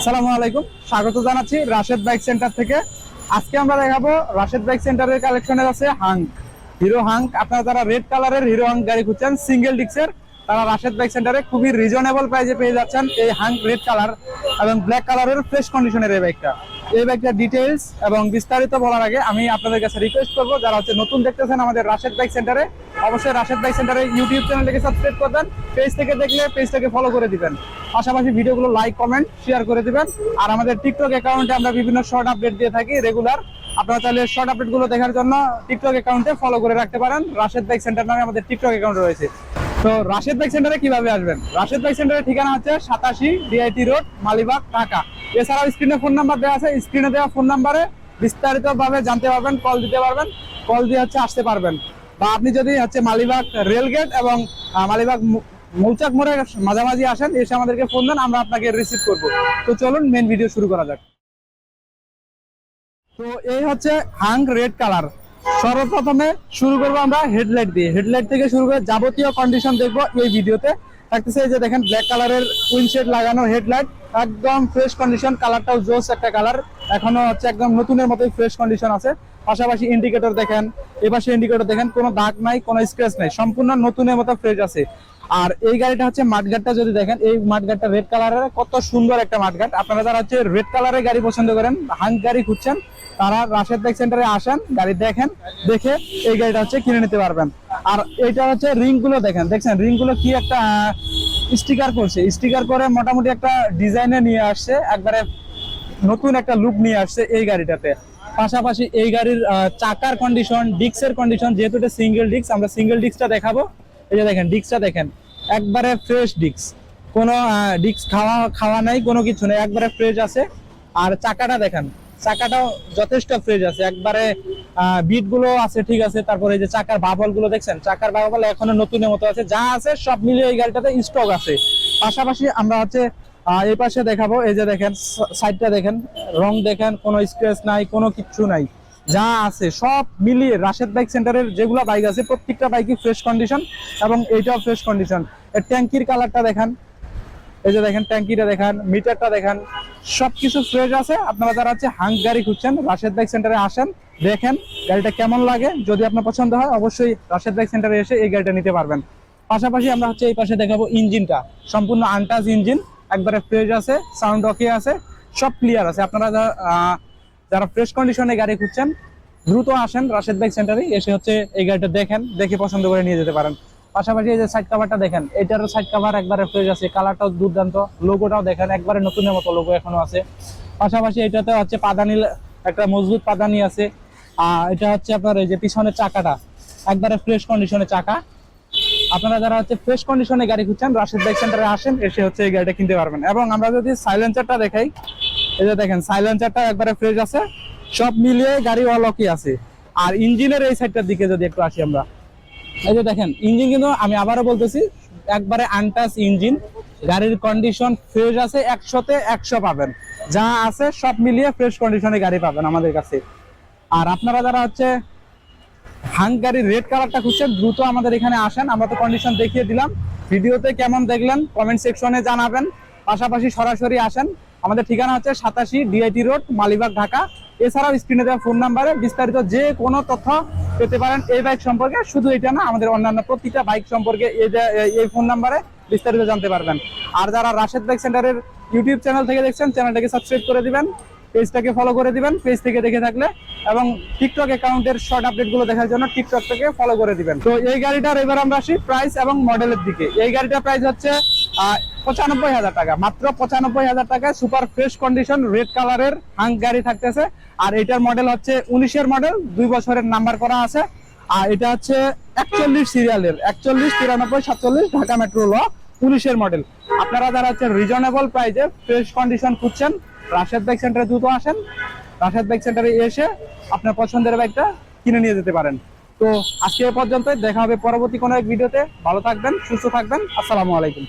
আসসালামু আলাইকুম, স্বাগত জানাচ্ছি রাশেদ বাইক সেন্টার থেকে। আজকে আমরা দেখাবো রাশেদ বাইক সেন্টারের কালেকশনের আছে হাঙ্ক, হিরো হাঙ্ক। আপনারা যারা রেড কালারের হিরো হাঙ্ক গাড়ি খুঁজছেন সিঙ্গেল ডিক্সের, তারা রাশেদ বাইক সেন্টারে খুবই রিজনেবল প্রাইসে পেয়ে যাচ্ছেন এই হাঙ্ক রেড কালার এবং ব্ল্যাক কালারের ফ্রেশ কন্ডিশনের এই বাইকটা। এই বাইকটার ডিটেইলস এবং বিস্তারিত বলার আগে আমি আপনাদের কাছে রিকোয়েস্ট করবো, যারা হচ্ছে নতুন দেখতেছেন আমাদের রাশেদ বাইক সেন্টারে, অবশ্যই রাশেদ বাইক সেন্টারে ইউটিউব চ্যানেলটাকে সাবস্ক্রাইব করবেন। পেজ থেকে দেখলে পেজটাকে ফলো করে দিবেন, পাশাপাশি ভিডিওগুলো লাইক কমেন্ট শেয়ার করে দিবেন। আর আমাদের টিকটক অ্যাকাউন্টে আমরা বিভিন্ন শর্ট আপডেট দিয়ে থাকি রেগুলার। আপনারা চাইলে শর্ট আপডেটগুলো দেখার জন্য টিকটক অ্যাকাউন্টে ফলো করে রাখতে পারেন। রাশেদ বাইক সেন্টার নামে আমাদের টিকটক অ্যাকাউন্ট রয়েছে। তো রাশেদ বাইক সেন্টারে কিভাবে আসবেন? রাশেদ বাইক সেন্টারের ঠিকানা হচ্ছে 87 ডিআইটি রোড, মালিবাগ, ঢাকা। এছাড়াও স্ক্রিনে ফোন নাম্বার দেওয়া আছে, স্ক্রিনে দেওয়া ফোন নাম্বারে বিস্তারিতভাবে জানতে পারবেন, কল দিতে পারবেন, কল দিয়ে হচ্ছে আসতে পারবেন। বা আপনি যদি হচ্ছে মালিবাগ রেলগেট এবং মালিবাগ মৌচাক মোড়ের মাঝামাঝি আসেন, এসে আমাদেরকে ফোন দেন, আমরা আপনাকে রিসিভ করব। তো চলুন মেন ভিডিও শুরু করা যাক। তো এই হচ্ছে হাঙ্ক রেড কালার। সর্বপ্রথমে শুরু করবো আমরা হেডলাইট দিয়ে। হেডলাইট থেকে শুরু করে যাবতীয় কন্ডিশন দেখবো এই ভিডিওতে। থাকতেছে এই যে দেখেন ব্ল্যাক কালারের উইন্ডশেড লাগানো হেডলাইট, একদম ফ্রেশ কন্ডিশন, কালারটাও জোস একটা কালার, এখনো হচ্ছে একদম নতুনের মতোই ফ্রেশ কন্ডিশন আছে। পাশাপাশি ইন্ডিকেটর দেখেন, এপাশে ইন্ডিকেটর দেখেন, কোনো দাগ নাই, কোনো স্ক্র্যাচ নাই, সম্পূর্ণ নতুনের মতো ফ্রেশ আছে। আর এই গাড়িটা হচ্ছে মাঠগাটটা যদি দেখেন, এই মাঠগাটটা রেড কালারের, কত সুন্দর একটা মাঠগাট। আপনারা যারা হচ্ছে রেড কালারের গাড়ি পছন্দ করেন, হাঙ্ক গাড়ি খুঁজছেন, তারা রাশেদ বাইক সেন্টারে আসেন, গাড়ি দেখেন, দেখে এই গাড়িটা হচ্ছে কিনে নিতে পারবেন। আর এইটা হচ্ছে রিং গুলো দেখেন, দেখছেন রিং গুলো কি একটা স্টিকার করছে, স্টিকার করে মোটামুটি একটা ডিজাইনে নিয়ে আসছে, একবারে নতুন একটা লুক নিয়ে আসছে এই গাড়িটাতে। পাশাপাশি এই গাড়ির চাকার কন্ডিশন, ডিস্কের কন্ডিশন, যেহেতু এটা সিঙ্গেল ডিস্ক, আমরা সিঙ্গেল ডিস্কটা দেখাবো। এই যে দেখেন ডিস্কটা দেখেন, একবারে ফ্রেশ ডিস্ক, কোনো ডিস্ক খাওয়া নাই, কোনো কিছু নেই, একবারে ফ্রেশ আছে। আর চাকাটা দেখেন, চাকাটাও যথেষ্ট ফ্রেশ আছে, একবারে বিট গুলো আছে ঠিক আছে। তারপরে এই যে চাকার বাবল গুলো দেখছেন, চাকার বাবল এখনো নতুনের মতো আছে, যা আছে সব মিলিয়ে এই গাড়িটাতে স্টক আছে। পাশাপাশি আমরা হচ্ছে এই পাশে দেখাবো, এই যে দেখেন সাইডটা দেখেন, রং দেখেন, কোনো স্ক্র্যাচ নাই, কোনো কিচ্ছু নাই, যা আছে সব মিলিয়ে রাশেদ বাইক সেন্টারের যেগুলো বাইক আছে প্রত্যেকটা বাইকই ফ্রেশ কন্ডিশন এবং এইটাও ফ্রেশ কন্ডিশন। এর ট্যাঙ্কির কালারটা দেখেন, এই যে দেখেন ট্যাঙ্কিটা দেখেন, মিটারটা দেখেন, সবকিছু ফ্রেশ আছে। আপনারা যারা হচ্ছে হাঙ্ক গাড়ি খুঁজছেন, রাশেদ বাইক সেন্টারে আসেন, দেখেন গাড়িটা কেমন লাগে, যদি আপনার পছন্দ হয় অবশ্যই রাশেদ বাইক সেন্টারে এসে এই গাড়িটা নিতে পারবেন। পাশাপাশি আমরা হচ্ছে এই পাশে দেখাবো ইঞ্জিনটা, সম্পূর্ণ আনটাচ ইঞ্জিন, একবারে ফ্রেশ আছে, সাউন্ড ওকে আছে, সব ক্লিয়ার আছে। আপনারা যারা ফ্রেশ কন্ডিশনে গাড়ি খুঁজছেন দ্রুত আসেন রাশেদ বাইক সেন্টারে, এসে হচ্ছে এই গাড়িটা দেখেন, দেখে পছন্দ করে নিয়ে যেতে পারেন। পাশাপাশি এই যে সাইড কভারটা দেখেন, এটারও সাইড কভার একবারে ফ্রেশ আছে, কালারটাও দুর্দান্ত, লোগোটাও দেখেন একবারে নতুনের মতো লোগো এখনো আছে। পাশাপাশি এটাতে হচ্ছে পাদানি, একটা মজবুত পাদানি আছে। এটা হচ্ছে আপনার এই যে পিছনের চাকাটা একবারে ফ্রেশ কন্ডিশনে চাকা। আপনারা যারা হচ্ছে ফ্রেশ কন্ডিশনে গাড়ি খুঁজছেন রাশেদ বাইক সেন্টারে আসেন, এসে হচ্ছে এই গাড়িটা কিনতে পারবেন। এবং আমরা যদি সাইলেন্সারটা দেখাই, এই যে দেখেন সাইলেন্সারটা একবারে ফ্রেশ আছে, সব মিলিয়ে গাড়ি অলকি আছে। আর ইঞ্জিনের এই সাইডটার দিকে যদি একটু আসি আমরা, এই যে দেখেন ইঞ্জিন কিন্তু আমি আবারও বলতেছি একবারে আনটাচ ইঞ্জিন, গাড়ির কন্ডিশন ফ্রেশ আছে, 100তে 100 পাবেন, যা আছে সব মিলিয়ে ফ্রেশ কন্ডিশনে গাড়ি পাবেন আমাদের কাছে। আর আপনারা যারা হচ্ছে হাঙ্ক গাড়ির রেড কালারটা খুঁজছেন, দ্রুত আমাদের এখানে আসেন, আমরা তো কন্ডিশন দেখিয়ে দিলাম, ভিডিওতে কেমন দেখলেন কমেন্ট সেকশনে জানাবেন। পাশাপাশি সরাসরি আসেন, আমাদের ঠিকানা হচ্ছে 87 ডিআইটি রোড, মালিবাগ, ঢাকা। এছাড়াও স্ক্রিনে দেওয়া ফোন নাম্বারে বিস্তারিত যে কোনো তথ্য পেতে পারেন এই বাইক সম্পর্কে, শুধু এটা না আমাদের অন্যান্য প্রতিটা বাইক সম্পর্কে এই ফোন নাম্বারে বিস্তারিত জানতে পারবেন। আর যারা রাশেদ বাইক সেন্টারের ইউটিউব চ্যানেল থেকে দেখছেন, চ্যানেলটাকে সাবস্ক্রাইব করে দিবেন, পেজটাকে ফলো করে দিবেন পেজ থেকে দেখে থাকলে, এবং টিকটক অ্যাকাউন্টের শর্ট আপডেটগুলো দেখার জন্য টিকটক থেকে ফলো করে দিবেন। তো এই গাড়িটার এবার আমরা আসি প্রাইস এবং মডেলের দিকে। এই গাড়িটার প্রাইস হচ্ছে 95,000 টাকা, মাত্র 95,000 টাকায় সুপার ফ্রেশ কন্ডিশন রেড কালারের হাঙ্ক গাড়ি থাকতেছে। আর এটার মডেল হচ্ছে 19-এর মডেল, 2 বছরের নাম্বার করা আছে। আর এটা হচ্ছে 41 সিরিয়ালের, 41 93 47 ঢাকা মেট্রো ল, 19-এর মডেল। আপনারা যারা হচ্ছে রিজনেবল প্রাইসে ফ্রেশ কন্ডিশন খুঁজছেন, রাশেদ বাইক সেন্টারে দ্রুত আসেন, রাশেদ বাইক সেন্টারে এসে আপনার পছন্দের বাইকটা কিনে নিয়ে যেতে পারেন। তো আজকে এ পর্যন্ত, দেখা হবে পরবর্তী কোনো এক ভিডিওতে। ভালো থাকবেন, সুস্থ থাকবেন, আসসালামু আলাইকুম।